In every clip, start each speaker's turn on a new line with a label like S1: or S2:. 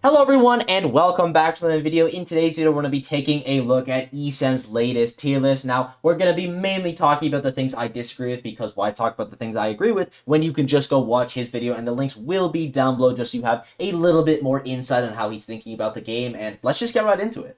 S1: Hello everyone and welcome back to the video. In today's video, we're going to be taking a look at ESAM'S latest tier list. Now, we're going to be mainly talking about the things I disagree with, because why talk about the things I agree with when you can just go watch his video, and the links will be down below just so you have a little bit more insight on how he's thinking about the game, and let's just get right into it.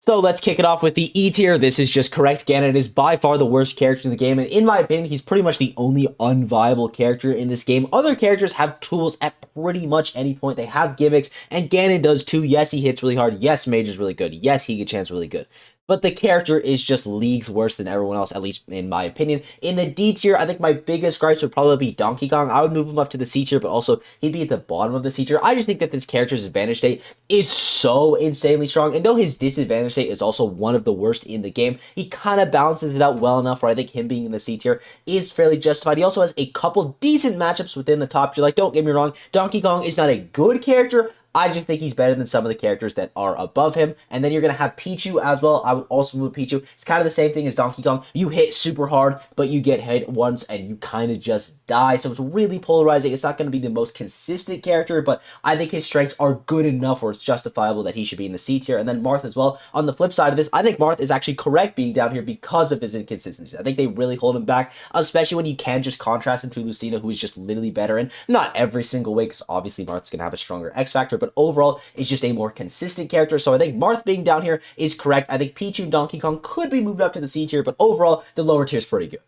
S1: So let's kick it off with the E tier. This is just correct. Ganon is by far the worst character in the game, and in my opinion, he's pretty much the only unviable character in this game. Other characters have tools at pretty much any point. They have gimmicks, and Ganon does too. Yes, he hits really hard. Yes, Mage is really good. Yes, Higachan's really good. But the character is just leagues worse than everyone else, at least in my opinion. In the D tier, I think my biggest gripes would probably be Donkey Kong. I would move him up to the C tier, but also he'd be at the bottom of the C tier. I just think that this character's advantage state is so insanely strong, and though his disadvantage state is also one of the worst in the game, he kind of balances it out well enough where I think him being in the C tier is fairly justified. He also has a couple decent matchups within the top tier. Like, don't get me wrong, Donkey Kong is not a good character. I just think he's better than some of the characters that are above him. And then you're going to have Pichu as well. I would also move Pichu. It's kind of the same thing as Donkey Kong. You hit super hard, but you get hit once and you kind of just die. So it's really polarizing. It's not going to be the most consistent character, but I think his strengths are good enough where it's justifiable that he should be in the C tier. And then Marth as well. On the flip side of this, I think Marth is actually correct being down here because of his inconsistency. I think they really hold him back, especially when you can just contrast him to Lucina, who is just literally better in not every single way, because obviously Marth's going to have a stronger X factor, but overall, it's just a more consistent character. So I think Marth being down here is correct. I think Pichu and Donkey Kong could be moved up to the C tier, but overall, the lower tier is pretty good.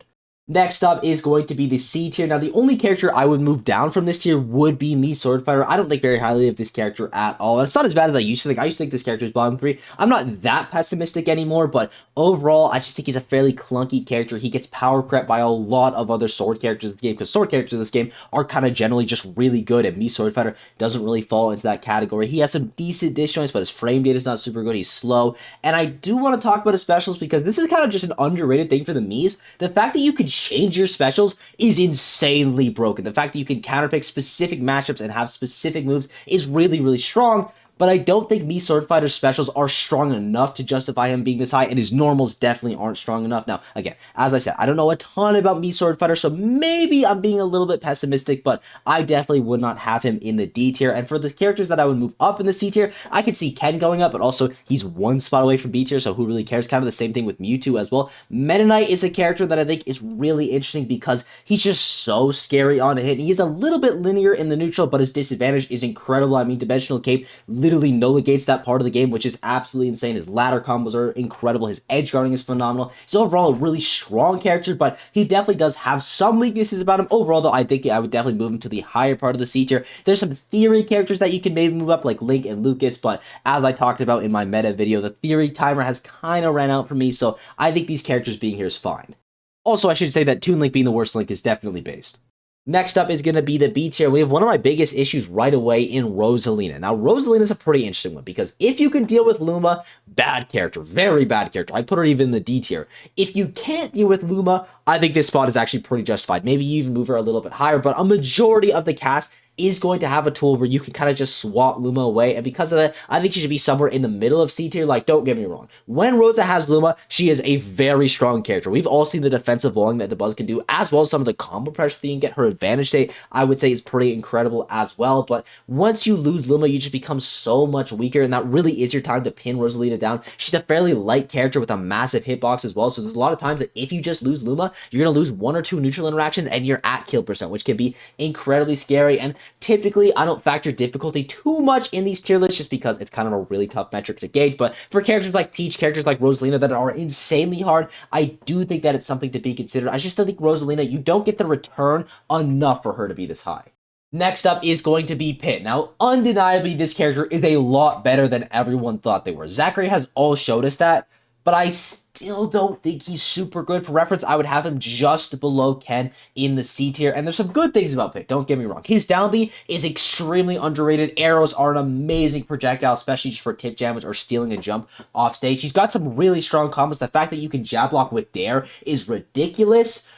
S1: Next up is going to be the C tier. Now, the only character I would move down from this tier would be Mii Sword Fighter. I don't think very highly of this character at all. And it's not as bad as I used to think. I used to think this character is bottom 3. I'm not that pessimistic anymore, but overall, I just think he's a fairly clunky character. He gets power crept by a lot of other sword characters in the game, because sword characters in this game are kind of generally just really good, and Mii Sword Fighter doesn't really fall into that category. He has some decent disjoints, but his frame data is not super good. He's slow. And I do want to talk about his specials, because this is kind of just an underrated thing for the Miis. The fact that you can change your specials is insanely broken. The fact that you can counterpick specific matchups and have specific moves is really, really strong. But I don't think Mii Sword Fighter's specials are strong enough to justify him being this high, and his normals definitely aren't strong enough. Now, again, as I said, I don't know a ton about Mii Sword Fighter, so maybe I'm being a little bit pessimistic, but I definitely would not have him in the D tier. And for the characters that I would move up in the C tier, I could see Ken going up, but also he's one spot away from B tier, so who really cares? Kind of the same thing with Mewtwo as well. Meta Knight is a character that I think is really interesting because he's just so scary on a hit. He's a little bit linear in the neutral, but his disadvantage is incredible. I mean, Dimensional Cape literally no-negates that part of the game, which is absolutely insane. His ladder combos are incredible. His edge guarding is phenomenal. He's overall a really strong character, but he definitely does have some weaknesses about him. Overall, though, I think I would definitely move him to the higher part of the C tier. There's some theory characters that you can maybe move up, like Link and Lucas, but as I talked about in my meta video, the theory timer has kind of ran out for me, so I think these characters being here is fine. Also, I should say that Toon Link being the worst Link is definitely based. Next up is going to be the B tier. We have one of my biggest issues right away in Rosalina. Now, Rosalina is a pretty interesting one, because if you can deal with Luma, bad character, very bad character. I'd put her even in the D tier. If you can't deal with Luma, I think this spot is actually pretty justified. Maybe you even move her a little bit higher, but a majority of the cast is going to have a tool where you can kind of just swat Luma away, and because of that, I think she should be somewhere in the middle of C tier. Like, don't get me wrong, when Rosa has Luma, she is a very strong character. We've all seen the defensive volume that the Buzz can do, as well as some of the combo pressure that you can get. Her advantage state, I would say, is pretty incredible as well, but once you lose Luma, you just become so much weaker, and that really is your time to pin Rosalina down. She's a fairly light character with a massive hitbox as well, so there's a lot of times that if you just lose Luma, you're going to lose 1 or 2 neutral interactions, and you're at kill percent, which can be incredibly scary. And typically, I don't factor difficulty too much in these tier lists just because it's kind of a really tough metric to gauge, but for characters like Peach, characters like Rosalina that are insanely hard, I do think that it's something to be considered. I just don't think Rosalina, you don't get the return enough for her to be this high. Next up is going to be Pit. Now, undeniably, this character is a lot better than everyone thought they were. Zachary has all showed us that, but I still don't think he's super good. For reference, I would have him just below Ken in the C tier, and there's some good things about Pit, don't get me wrong. His down B is extremely underrated. Arrows are an amazing projectile, especially just for tip damage or stealing a jump off stage. He's got some really strong combos. The fact that you can jab block with Dare is ridiculous,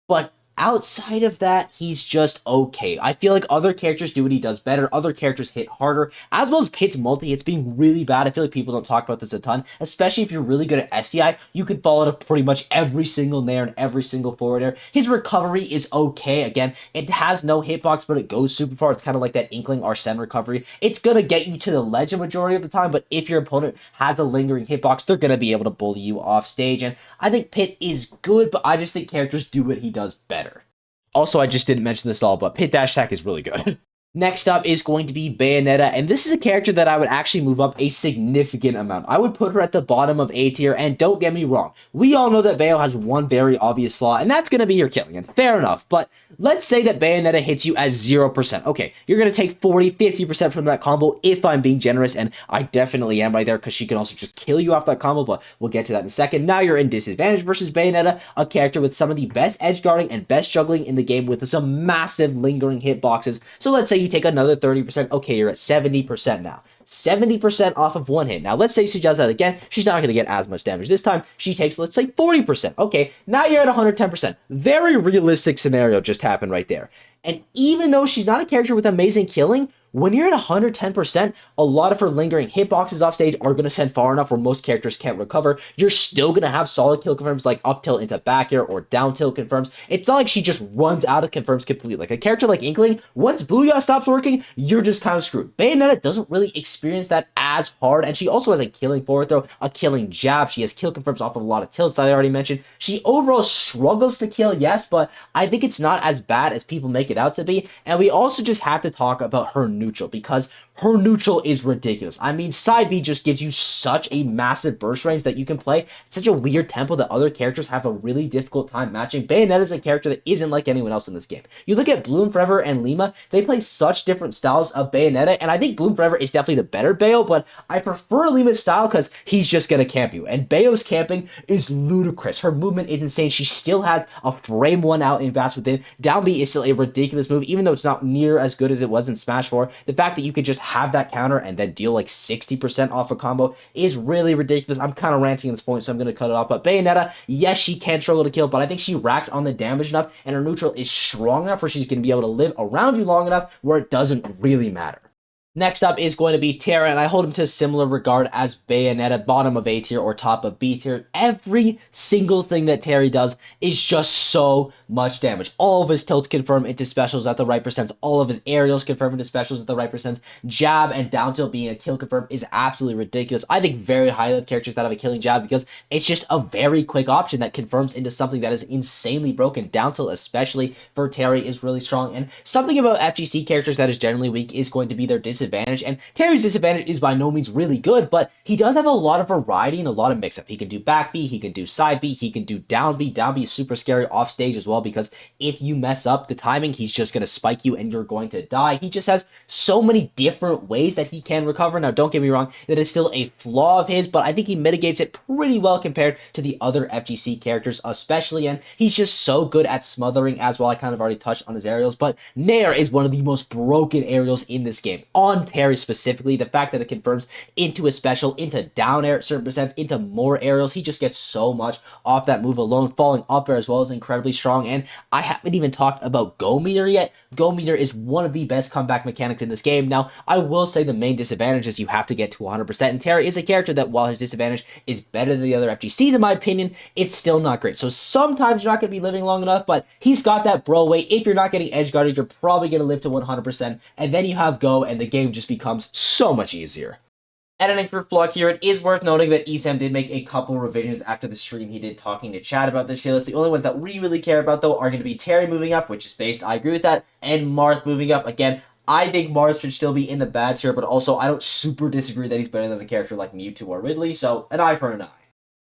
S1: but outside of that, he's just okay. I feel like other characters do what he does better. Other characters hit harder, as well as Pit's multi-hits being really bad. I feel like people don't talk about this a ton, especially if you're really good at SDI. You can fall out of pretty much every single nair and every single forward air. His recovery is okay. Again, it has no hitbox, but it goes super far. It's kind of like that Inkling Arsene recovery. It's going to get you to the ledge a majority of the time, but if your opponent has a lingering hitbox, they're going to be able to bully you off stage. And I think Pit is good, but I just think characters do what he does better. Also, I just didn't mention this at all, but Pit dash attack is really good. Next up is going to be Bayonetta, and this is a character that I would actually move up a significant amount. I would put her at the bottom of A tier, and don't get me wrong, we all know that Bayo has one very obvious flaw, and that's going to be your killing, and fair enough, but let's say that Bayonetta hits you at 0%. Okay, you're going to take 40, 50% from that combo if I'm being generous, and I definitely am right there, because she can also just kill you off that combo, but we'll get to that in a second. Now you're in disadvantage versus Bayonetta, a character with some of the best edge guarding and best juggling in the game with some massive lingering hitboxes. So let's say you take another 30%. Okay, you're at 70% now. 70% off of one hit. Now, let's say she does that again. She's not going to get as much damage. This time, she takes, let's say, 40%. Okay, now you're at 110%. Very realistic scenario just happened right there. And even though she's not a character with amazing killing, when you're at 110%, a lot of her lingering hitboxes off stage are going to send far enough where most characters can't recover. You're still going to have solid kill confirms like up tilt into back air or down tilt confirms. It's not like she just runs out of confirms completely. Like a character like Inkling, once Booyah stops working, you're just kind of screwed. Bayonetta doesn't really experience that as hard, and she also has a killing forward throw, a killing jab. She has kill confirms off of a lot of tilts that I already mentioned. She overall struggles to kill, yes, but I think it's not as bad as people make it out to be. And we also just have to talk about her neutral, because her neutral is ridiculous. I mean, side B just gives you such a massive burst range that you can play at such a weird tempo that other characters have a really difficult time matching. Bayonetta is a character that isn't like anyone else in this game. You look at Bloom Forever and Lima, they play such different styles of Bayonetta, and I think Bloom Forever is definitely the better Bayo, but I prefer Lima's style because he's just going to camp you, and Bayo's camping is ludicrous. Her movement is insane. She still has a frame 1 out in Vast Within. Down B is still a ridiculous move, even though it's not near as good as it was in Smash 4. The fact that you could just have that counter and then deal like 60% off a combo is really ridiculous. I'm kind of ranting at this point, so I'm going to cut it off. But Bayonetta, yes, she can struggle to kill, but I think she racks on the damage enough, and her neutral is strong enough where she's going to be able to live around you long enough where it doesn't really matter. Next up is going to be Terra, and I hold him to a similar regard as Bayonetta, bottom of A tier or top of B tier. Every single thing that Terry does is just so much damage. All of his tilts confirm into specials at the right percents. All of his aerials confirm into specials at the right percents. Jab and down tilt being a kill confirm is absolutely ridiculous. I think very highly of characters that have a killing jab because it's just a very quick option that confirms into something that is insanely broken. Down tilt, especially for Terry, is really strong. And something about FGC characters that is generally weak is going to be their disadvantage. And Terry's disadvantage is by no means really good, but he does have a lot of variety and a lot of mix-up. He can do back B, he can do side B, he can do down B. Down B is super scary off stage as well, because if you mess up the timing, he's just going to spike you and you're going to die. He just has so many different ways that he can recover. Now, don't get me wrong, that is still a flaw of his, but I think he mitigates it pretty well compared to the other FGC characters especially, and he's just so good at smothering as well. I kind of already touched on his aerials, but Nair is one of the most broken aerials in this game. On Terry specifically, the fact that it confirms into a special, into down air at certain percents, into more aerials, he just gets so much off that move alone. Falling up air as well is incredibly strong, and I haven't even talked about Go Meter yet. Go Meter is one of the best comeback mechanics in this game. Now, I will say the main disadvantage is you have to get to 100%, and Terry is a character that, while his disadvantage is better than the other FGCs in my opinion, it's still not great. So sometimes you're not going to be living long enough, but he's got that bro weight. If you're not getting edge guarded, you're probably going to live to 100%, and then you have Go, and the game just becomes so much easier. Editing for Flock here, it is worth noting that ESAM did make a couple revisions after the stream he did talking to chat about this tier list. The only ones that we really care about, though, are going to be Terry moving up, which is based, I agree with that, and Marth moving up. Again, I think Marth should still be in the bad tier, but also I don't super disagree that he's better than a character like Mewtwo or Ridley, so an eye for an eye.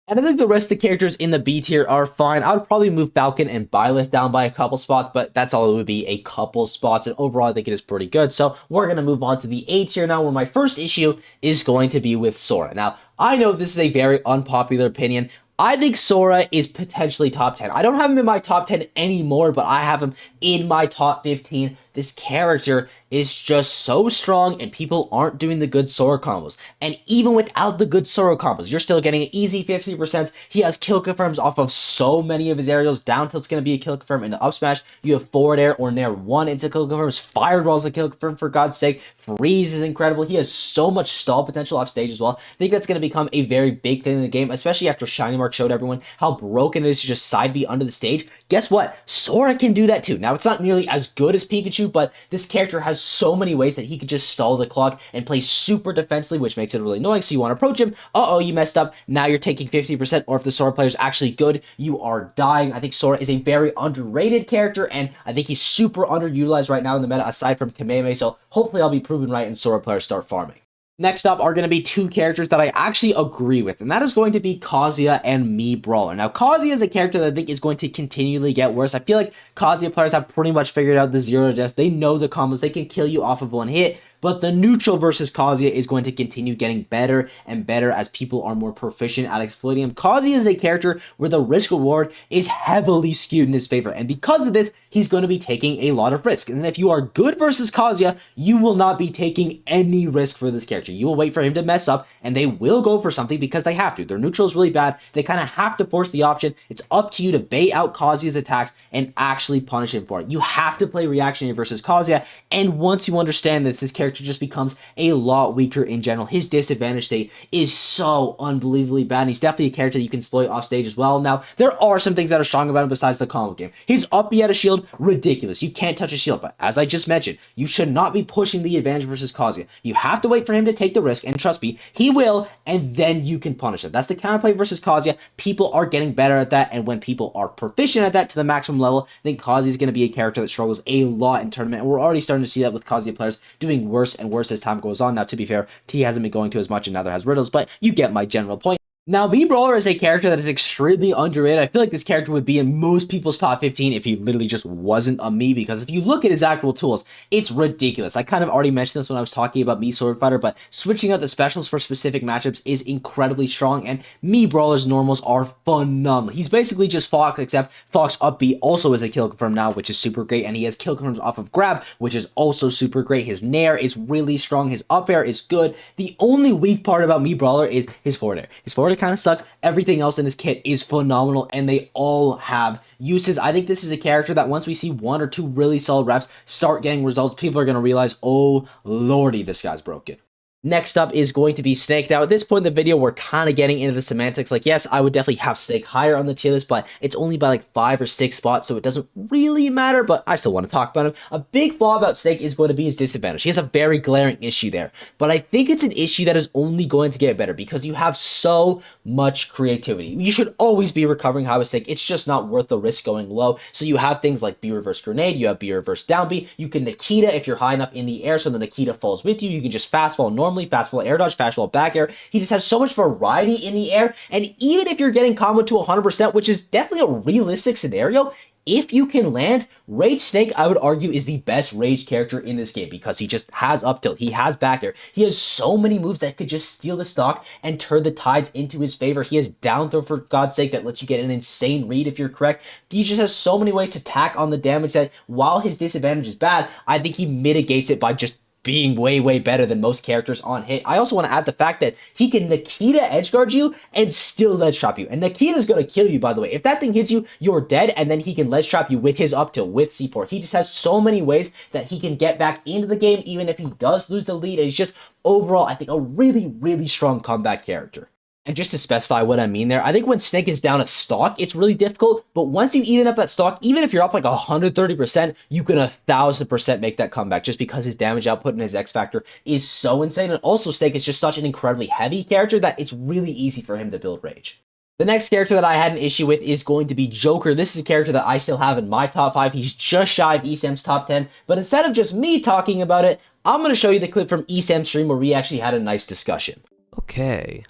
S1: And I think the rest of the characters in the B tier are fine. I would probably move Falcon and Byleth down by a couple spots, but that's all it would be, a couple spots. And overall, I think it is pretty good. So we're going to move on to the A tier now, where my first issue is going to be with Sora. Now, I know this is a very unpopular opinion. I think Sora is potentially top 10. I don't have him in my top 10 anymore, but I have him in my top 15. This character is just so strong, and people aren't doing the good Sora combos. And even without the good Sora combos, you're still getting an easy 50%. He has kill confirms off of so many of his aerials. Down tilt's going to be a kill confirm. Into up smash, you have forward air or nair 1 into kill confirms. Fireball's a kill confirm, for God's sake. Freeze is incredible. He has so much stall potential off stage as well. I think that's going to become a very big thing in the game, especially after Shiny Mark showed everyone how broken it is to just side B under the stage. Guess what? Sora can do that too. Now, it's not nearly as good as Pikachu, but this character has so many ways that he could just stall the clock and play super defensively, which makes it really annoying. So you want to approach him. Uh-oh, you messed up. Now you're taking 50%, or if the Sora player is actually good, you are dying. I think Sora is a very underrated character, and I think he's super underutilized right now in the meta, aside from Kamehameha. So hopefully I'll be proven right and Sora players start farming. Next up are going to be two characters that I actually agree with, and that is going to be Kazuya and Mii Brawler. Now, Kazuya is a character that I think is going to continually get worse. I feel like Kazuya players have pretty much figured out the zero to death. They know the combos. They can kill you off of one hit. But the neutral versus Kazuya is going to continue getting better and better as people are more proficient at exploiting him. Kazuya is a character where the risk reward is heavily skewed in his favor. And because of this, he's going to be taking a lot of risk. And if you are good versus Kazuya, you will not be taking any risk for this character. You will wait for him to mess up, and they will go for something because they have to. Their neutral is really bad. They kind of have to force the option. It's up to you to bait out Kazuya's attacks and actually punish him for it. You have to play reactionary versus Kazuya. And once you understand this character just becomes a lot weaker in general. His disadvantage state is so unbelievably bad, and he's definitely a character that you can exploit off stage as well. Now, there are some things that are strong about him besides the combo game. His up B at a shield, ridiculous. You can't touch a shield, but as I just mentioned, you should not be pushing the advantage versus Kazuya. You have to wait for him to take the risk, and trust me, he will, and then you can punish him. That's the counterplay versus Kazuya. People are getting better at that, and when people are proficient at that to the maximum level, I think Kazuya is going to be a character that struggles a lot in tournament, and we're already starting to see that with Kazuya players doing worse and worse as time goes on. Now, to be fair, T hasn't been going to as much, and neither has Riddles, but you get my general point. Now, Mii Brawler is a character that is extremely underrated. I feel like this character would be in most people's top 15 if he literally just wasn't a Mii, because if you look at his actual tools, it's ridiculous. I kind of already mentioned this when I was talking about Mii Sword Fighter, but switching out the specials for specific matchups is incredibly strong, and Mii Brawler's normals are phenomenal. He's basically just Fox, except Fox up B also is a kill confirm now, which is super great, and he has kill confirms off of grab, which is also super great. His nair is really strong. His up air is good. The only weak part about Mii Brawler is his forward air. His forward air kind of sucks. Everything else in his kit is phenomenal, and they all have uses. I think this is a character that once we see one or two really solid reps start getting results, people are going to realize, oh lordy, this guy's broken. Next up is going to be Snake. Now, at this point in the video, we're kind of getting into the semantics. Like, yes, I would definitely have Snake higher on the tier list, but it's only by like 5 or 6 spots, so it doesn't really matter, but I still want to talk about him. A big flaw about Snake is going to be his disadvantage. He has a very glaring issue there, but I think it's an issue that is only going to get better because you have so much creativity. You should always be recovering high with Snake. It's just not worth the risk going low. So you have things like B reverse grenade, you have B reverse down B, you can Nikita if you're high enough in the air so the Nikita falls with you. You can just fast fall normally, fast fall air dodge, fast fall back air. He just has so much variety in the air, and even if you're getting combo to 100%, which is definitely a realistic scenario, if you can land, Rage Snake, I would argue, is the best Rage character in this game because he just has up tilt, he has back air, he has so many moves that could just steal the stock and turn the tides into his favor. He has down throw, for God's sake, that lets you get an insane read if you're correct. He just has so many ways to tack on the damage that while his disadvantage is bad, I think he mitigates it by just being way better than most characters on hit. I also want to add the fact that he can Nikita edgeguard you and still ledge trap you. And Nikita's going to kill you, by the way. If that thing hits you, you're dead, and then he can ledge trap you with his up tilt, with C4. He just has so many ways that he can get back into the game, even if he does lose the lead. And he's just, overall, I think, a really strong comeback character. And just to specify what I mean there, I think when Snake is down a stock, it's really difficult, but once you even up that stock, even if you're up like 130%, you can 1000% make that comeback just because his damage output and his X factor is so insane. And also Snake is just such an incredibly heavy character that it's really easy for him to build Rage. The next character that I had an issue with is going to be Joker. This is a character that I still have in my top 5. He's just shy of ESAM'S top 10, but instead of just me talking about it, I'm going to show you the clip from ESAM'S stream where we actually had a nice discussion.
S2: Okay.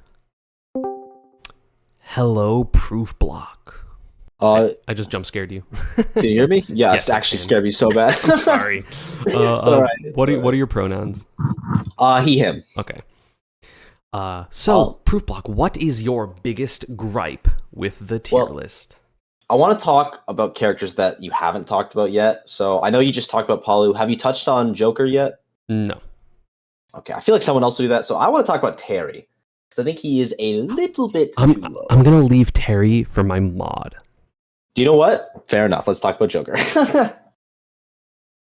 S2: Hello, proof block. I just jump scared you.
S1: Can you hear me? Yeah, yes, it actually scared me so bad.
S2: Sorry. It's all right. What are your pronouns?
S1: He, him.
S2: Okay. Proof Block, what is your biggest gripe with the tier list?
S1: I want to talk about characters that you haven't talked about yet. So I know you just talked about Palu. Have you touched on Joker yet?
S2: No.
S1: Okay, I feel like someone else will do that. So I want to talk about Terry. Because I think he is a little bit too low.
S2: I'm going to leave Terry for my mod.
S1: Do you know what? Fair enough. Let's talk about Joker.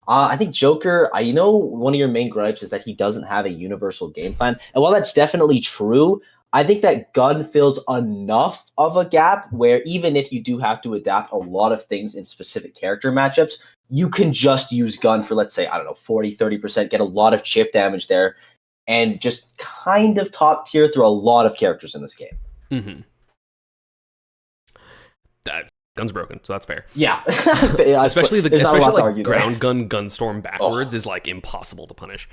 S1: I think Joker, one of your main gripes is that he doesn't have a universal game plan. And while that's definitely true, I think that Gun fills enough of a gap where even if you do have to adapt a lot of things in specific character matchups, you can just use Gun for, let's say, 40, 30%, get a lot of chip damage there, and just kind of top tier through a lot of characters in this game.
S2: Mm-hmm. Gun's broken, so that's fair.
S1: Yeah.
S2: especially like ground gun Gunstorm backwards is like impossible to punish.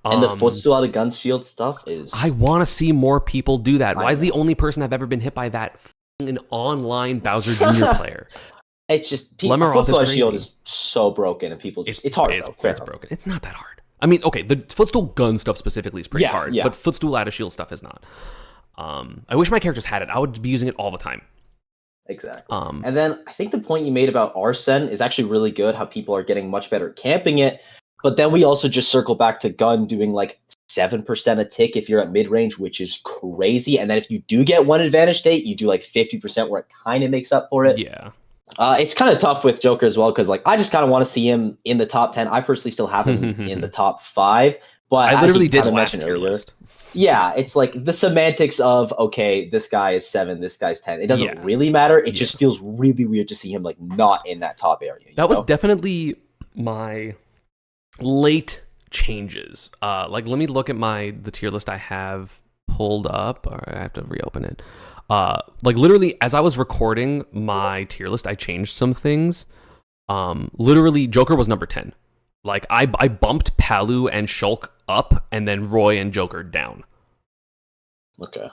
S1: And the footstool out of Gunsfield stuff is...
S2: I want to see more people do that. Why is the only person I've ever been hit by that an online Bowser Jr. player?
S1: It's just... Footstool Shield is so broken and people just... It's hard,
S2: it's broken. It's not that hard. I mean, okay, the footstool gun stuff specifically is pretty hard, but footstool out of shield stuff is not. I wish my characters had it. I would be using it all the time.
S1: Exactly. And then I think the point you made about Arsene is actually really good, how people are getting much better at camping it. But then we also just circle back to Gun doing like 7% a tick if you're at mid-range, which is crazy. And then if you do get one advantage state, you do like 50% where it kind of makes up for it.
S2: Yeah.
S1: It's kind of tough with Joker as well, because like I just kind of want to see him in the top 10. I personally still have him in the top 5. But
S2: I literally did last tier list.
S1: Yeah, it's like the semantics of, okay, this guy is 7, this guy's 10. It doesn't really matter. It just feels really weird to see him like not in that top area.
S2: That was definitely my late changes. Like, let me look at the tier list I have pulled up. Or I have to reopen it. Like literally as I was recording my tier list, I changed some things. Literally Joker was number 10. Like I bumped Palu and Shulk up and then Roy and Joker down.
S1: Okay.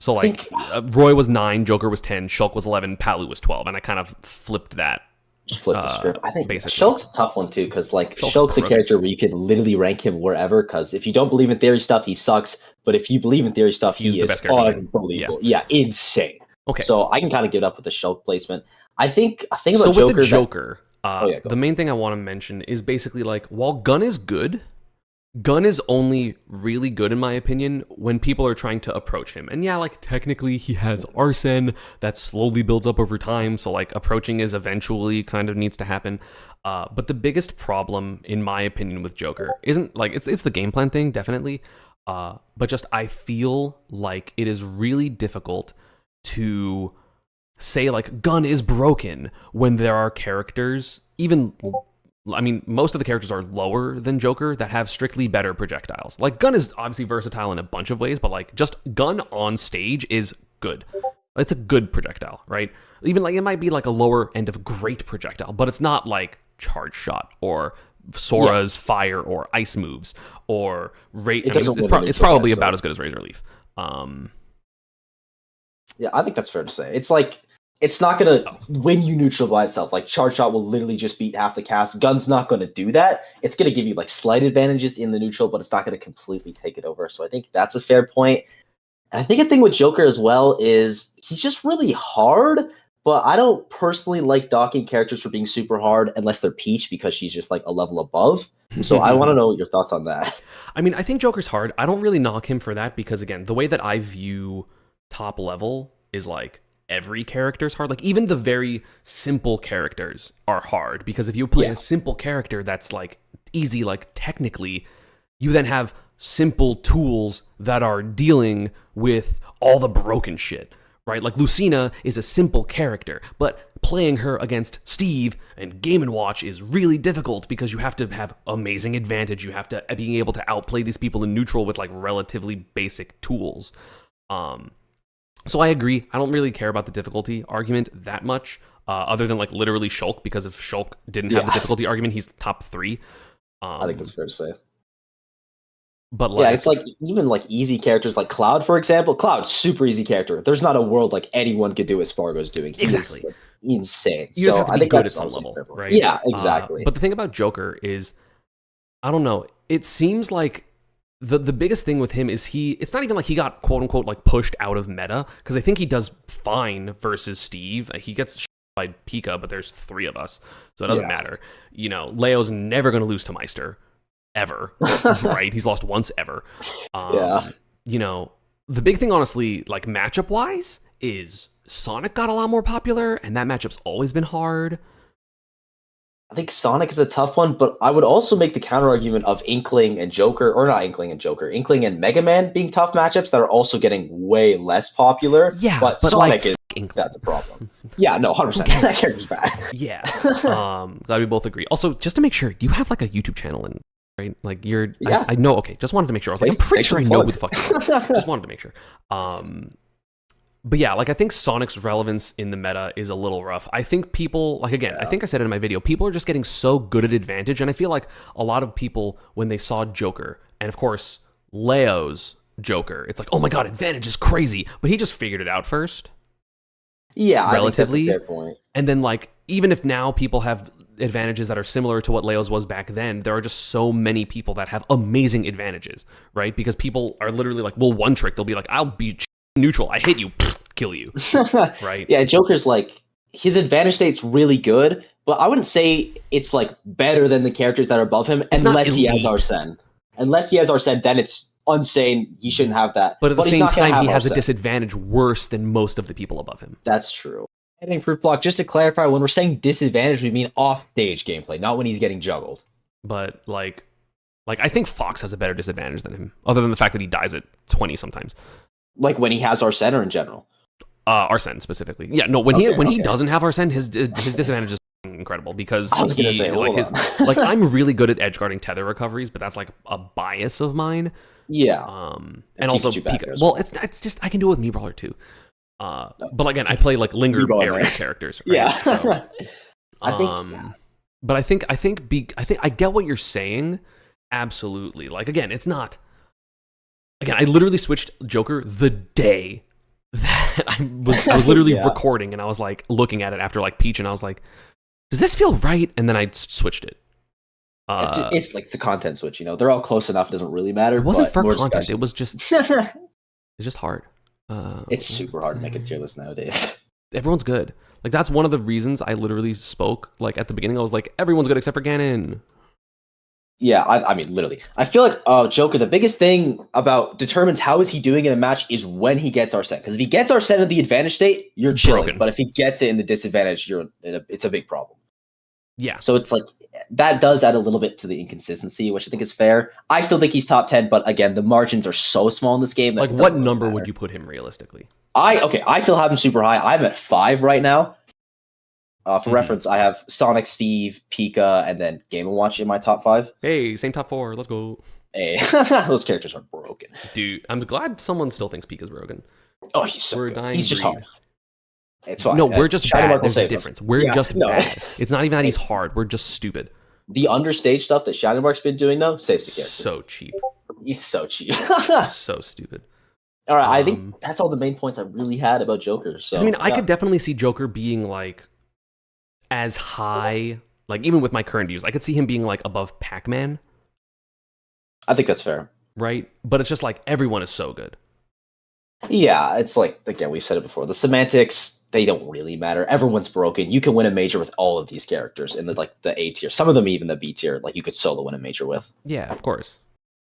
S2: So like Roy was 9, Joker was 10, Shulk was 11, Palu was 12, and I kind of flipped that.
S1: Just flip the script. I think Shulk's a tough one too, because like Shulk's a character where you can literally rank him wherever. Because if you don't believe in theory stuff, he sucks. But if you believe in theory stuff, he is unbelievable. Yeah, insane. Okay. So I can kind of give it up with the Shulk placement. I think a thing about
S2: Joker. With the Joker, the main thing I want to mention is basically like while Gun is good, Gun is only really good in my opinion when people are trying to approach him. And yeah, like technically he has Arsene that slowly builds up over time, so like approaching is eventually kind of needs to happen. But the biggest problem in my opinion with Joker isn't like it's the game plan thing, definitely. But just I feel like it is really difficult to say like Gun is broken when there are characters, most of the characters are lower than Joker that have strictly better projectiles. Like Gun is obviously versatile in a bunch of ways, but like just Gun on stage is good. It's a good projectile, right? Even like it might be like a lower end of great projectile, but it's not like Charge Shot or Sora's fire or ice moves or it's probably about as good as Razor Leaf.
S1: Yeah, I think that's fair to say. It's like it's not gonna win you neutral by itself. Like Charge Shot will literally just beat half the cast. Gun's not gonna do that. It's gonna give you like slight advantages in the neutral, but it's not gonna completely take it over. So I think that's a fair point. And I think a thing with Joker as well is he's just really hard. But I don't personally like docking characters for being super hard unless they're Peach because she's just like a level above. So I want to know your thoughts on that.
S2: I mean, I think Joker's hard. I don't really knock him for that because, again, the way that I view top level is like every character's hard. Like even the very simple characters are hard because if you play a simple character that's like easy, like technically, you then have simple tools that are dealing with all the broken shit. Right, like Lucina is a simple character, but playing her against Steve and Game & Watch is really difficult because you have to have amazing advantage. You have to being able to outplay these people in neutral with like relatively basic tools. So I agree. I don't really care about the difficulty argument that much, other than like literally Shulk, because if Shulk didn't have the difficulty argument, he's top 3.
S1: I think that's fair to say.
S2: But like,
S1: it's like even like easy characters like Cloud, for example. Cloud, super easy character. There's not a world like anyone could do what Spargo's doing. He's
S2: exactly
S1: like, insane.
S2: You just have to be good at some level, right?
S1: Yeah, exactly.
S2: But the thing about Joker is, I don't know. It seems like the biggest thing with him is it's not even like he got quote unquote like pushed out of meta, because I think he does fine versus Steve. He gets by PIKA, but there's 3 of us, so it doesn't matter. You know, Leo's never going to lose to Meister ever, right? He's lost once ever. You know, the big thing, honestly, like matchup wise, is Sonic got a lot more popular, and that matchup's always been hard.
S3: I think Sonic is a tough one, but I would also make the counter argument of Inkling and Joker, or not Inkling and Joker, Inkling and Mega Man being tough matchups that are also getting way less popular.
S2: Yeah,
S3: but Sonic is that's a problem. Yeah, no, 100%. That character's bad.
S2: Yeah. Glad we both agree. Also, just to make sure, do you have like a YouTube channel in, right? Like you're, I know. Okay, just wanted to make sure. I was like, I'm pretty sure I know who the fuck you are. Just wanted to make sure. But yeah, like I think Sonic's relevance in the meta is a little rough. I think people, like again, I think I said it in my video, people are just getting so good at Advantage, and I feel like a lot of people, when they saw Joker, and of course, Leo's Joker, it's like, oh my god, Advantage is crazy, but he just figured it out first.
S3: Yeah,
S2: relatively.
S3: I think that's a fair point.
S2: And then like, even if now people have advantages that are similar to what Leo's was back then, there are just so many people that have amazing advantages, right? Because people are literally like, well, one trick, they'll be like, I'll be neutral, I hit you, kill you, right?
S3: Yeah, Joker's like, his advantage state's really good, but I wouldn't say it's like better than the characters that are above him, unless he has Arsene. Unless he has Arsene, then it's insane. He shouldn't have that.
S2: But at the same time, he has a disadvantage worse than most of the people above him.
S3: That's true.
S1: Hitting Fruit Block, just to clarify, when we're saying disadvantage, we mean off-stage gameplay, not when he's getting juggled.
S2: But like I think Fox has a better disadvantage than him, other than the fact that he dies at 20 sometimes.
S3: Like when he has Arsene or in general?
S2: Arsene specifically. Yeah, no, when he doesn't have Arsene, his disadvantage is incredible, because
S3: I was gonna say,
S2: like I'm really good at edge guarding tether recoveries, but that's like a bias of mine.
S3: Yeah.
S2: And also PIKA. Well, it's just I can do it with Knee Brawler too. But again, I play like linger area characters. Right?
S3: Yeah.
S2: So,
S3: I think.
S2: But I think I get what you're saying. Absolutely. Like again, it's not. Again, I literally switched Joker the day that I was literally recording, and I was like looking at it after like Peach, and I was like, does this feel right? And then I switched it.
S3: It's like it's a content switch, you know. They're all close enough; it doesn't really matter.
S2: It wasn't for content; it was just it's just hard.
S3: It's super hard to make a tier list nowadays.
S2: Everyone's good. Like that's one of the reasons I literally spoke. Like at the beginning, I was like, everyone's good except for Ganon.
S3: Yeah, I mean, literally. I feel like Joker, the biggest thing about determines how is he doing in a match is when he gets Arsene. Because if he gets Arsene in the advantage state, you're chilling. Broken. But if he gets it in the disadvantage, it's a big problem.
S2: Yeah.
S3: So it's like, that does add a little bit to the inconsistency, which I think is fair. I still think he's top 10, but again, the margins are so small in this game.
S2: Like, what number would you put him realistically?
S3: I still have him super high. I'm at 5 right now. For reference, I have Sonic, Steve, PIKA, and then Game & Watch in my top 5.
S2: Hey, same top 4. Let's go.
S3: Hey, those characters are broken.
S2: Dude, I'm glad someone still thinks PIKA's broken.
S3: Oh, he's so good. He's just hard. It's fine.
S2: No, we're just bad. There's a difference. We're just bad. It's not even that he's hard. We're just stupid.
S3: The understage stuff that Shining Mark's been doing, though, saves the character.
S2: So cheap.
S3: He's so cheap.
S2: So stupid.
S3: All right, I think that's all the main points I really had about Joker. So,
S2: I mean, I could definitely see Joker being like as high, like even with my current views, I could see him being like above Pac-Man.
S3: I think that's fair.
S2: Right? But it's just like everyone is so good.
S3: Yeah, it's like, again, we've said it before. The semantics, they don't really matter. Everyone's broken. You can win a major with all of these characters in the A tier. Some of them even the B tier, like you could solo win a major with.
S2: Yeah, of course.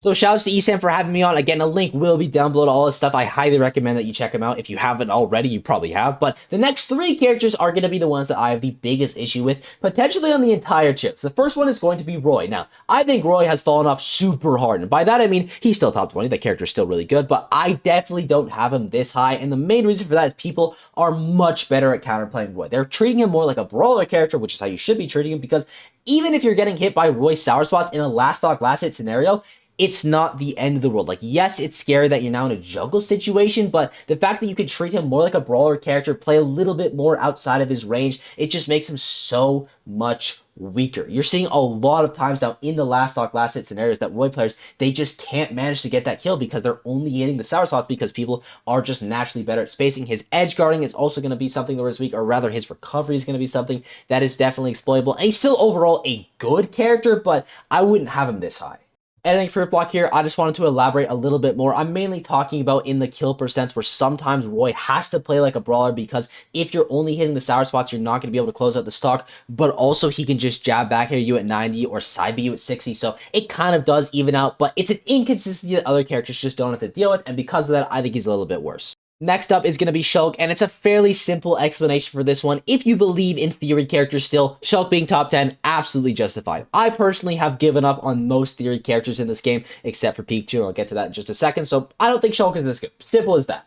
S1: So shouts to ESAM for having me on. Again, a link will be down below to all this stuff. I highly recommend that you check them out. If you haven't already, you probably have. But the next 3 characters are going to be the ones that I have the biggest issue with, potentially on the entire chip. So the first one is going to be Roy. Now, I think Roy has fallen off super hard. And by that, I mean, he's still top 20. The character's still really good. But I definitely don't have him this high. And the main reason for that is people are much better at counterplaying Roy. They're treating him more like a brawler character, which is how you should be treating him. Because even if you're getting hit by Roy's sour spots in a last stock, last hit scenario, it's not the end of the world. Like, yes, it's scary that you're now in a juggle situation, but the fact that you can treat him more like a brawler character, play a little bit more outside of his range, it just makes him so much weaker. You're seeing a lot of times now in the last stock, last hit scenarios that Roy players, they just can't manage to get that kill because they're only hitting the sour spots because people are just naturally better at spacing. His edge guarding is also going to be something where it's weak, or rather his recovery is going to be something that is definitely exploitable. And he's still overall a good character, but I wouldn't have him this high. Editing fruit block here, I just wanted to elaborate a little bit more. I'm mainly talking about in the kill percents where sometimes Roy has to play like a brawler because if you're only hitting the sour spots, you're not going to be able to close out the stock, but also he can just jab back here you at 90 or side B you at 60, so it kind of does even out, but it's an inconsistency that other characters just don't have to deal with, and because of that, I think he's a little bit worse. Next up is going to be Shulk, and it's a fairly simple explanation for this one. If you believe in theory characters still, Shulk being top 10, absolutely justified. I personally have given up on most theory characters in this game, except for Pikachu, and I'll get to that in just a second, so I don't think Shulk is this good. Simple as that.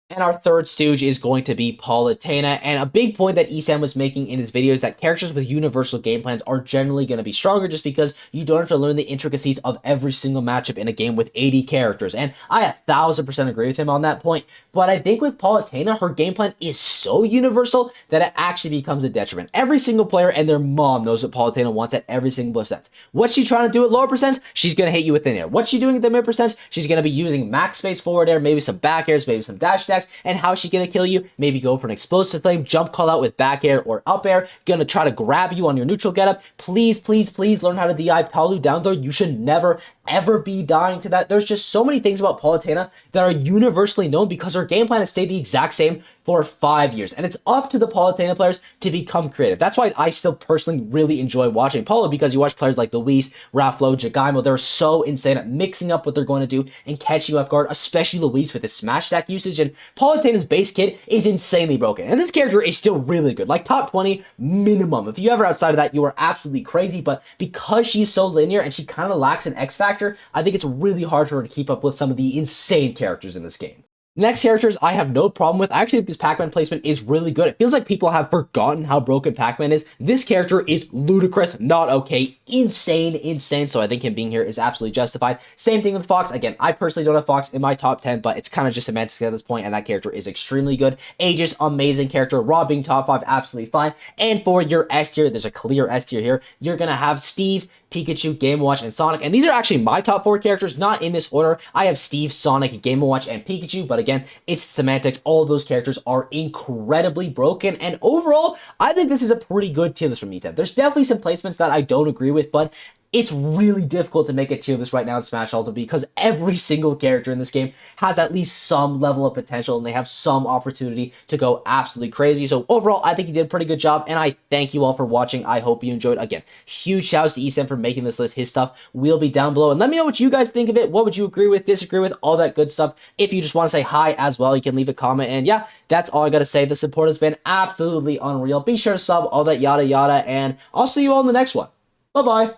S1: And our third stooge is going to be Palutena, and a big point that ESAM was making in his video is that characters with universal game plans are generally going to be stronger just because you don't have to learn the intricacies of every single matchup in a game with 80 characters, and I 1000% agree with him on that point, but I think with Palutena, her game plan is so universal that it actually becomes a detriment. Every single player and their mom knows what Palutena wants at every single percent. What's she trying to do at lower percents? She's going to hit you with thin air. What's she doing at the mid percents? She's going to be using max space forward air, maybe some back airs, maybe some dash attacks. And how's she gonna kill you? Maybe go for an explosive flame, jump call out with back air or up air, gonna try to grab you on your neutral getup. Please, please, please learn how to DI Palu down throw. You should never, ever be dying to that. There's just so many things about Palutena that are universally known because her game plan has stayed the exact same for 5 years, and it's up to the Palutena players to become creative. That's why I still personally really enjoy watching Palu, because you watch players like Luis, Raflo, Jagaimo, they're so insane at mixing up what they're going to do and catching you off guard, especially Luis with his smash stack usage, and Palutena's base kit is insanely broken, and this character is still really good, like top 20 minimum. If you ever outside of that, you are absolutely crazy, but because she's so linear and she kind of lacks an X factor, I think it's really hard for her to keep up with some of the insane characters in this game. Next characters I have no problem with. I actually think this Pac-Man placement is really good. It feels like people have forgotten how broken Pac-Man is. This character is ludicrous, not okay, insane, so I think him being here is absolutely justified. Same thing with Fox. Again, I personally don't have Fox in my top 10, but it's kind of just semantics at this point, and that character is extremely good. Aegis, amazing character. Rob being top 5, absolutely fine. And for your S tier, there's a clear S tier here. You're going to have Steve, Pikachu, Game & Watch, and Sonic. And these are actually my top 4 characters, not in this order. I have Steve, Sonic, Game & Watch, and Pikachu, but again, it's semantics. All of those characters are incredibly broken, and overall, I think this is a pretty good tier list from ESAM. There's definitely some placements that I don't agree with, but it's really difficult to make a tier list right now in Smash Ultimate because every single character in this game has at least some level of potential and they have some opportunity to go absolutely crazy. So overall, I think he did a pretty good job, and I thank you all for watching. I hope you enjoyed. Again, huge shouts to ESAM for making this list. His stuff will be down below, and let me know what you guys think of it. What would you agree with, disagree with, all that good stuff. If you just want to say hi as well, you can leave a comment, and yeah, that's all I gotta say. The support has been absolutely unreal. Be sure to sub, all that yada yada, and I'll see you all in the next one. Bye-bye.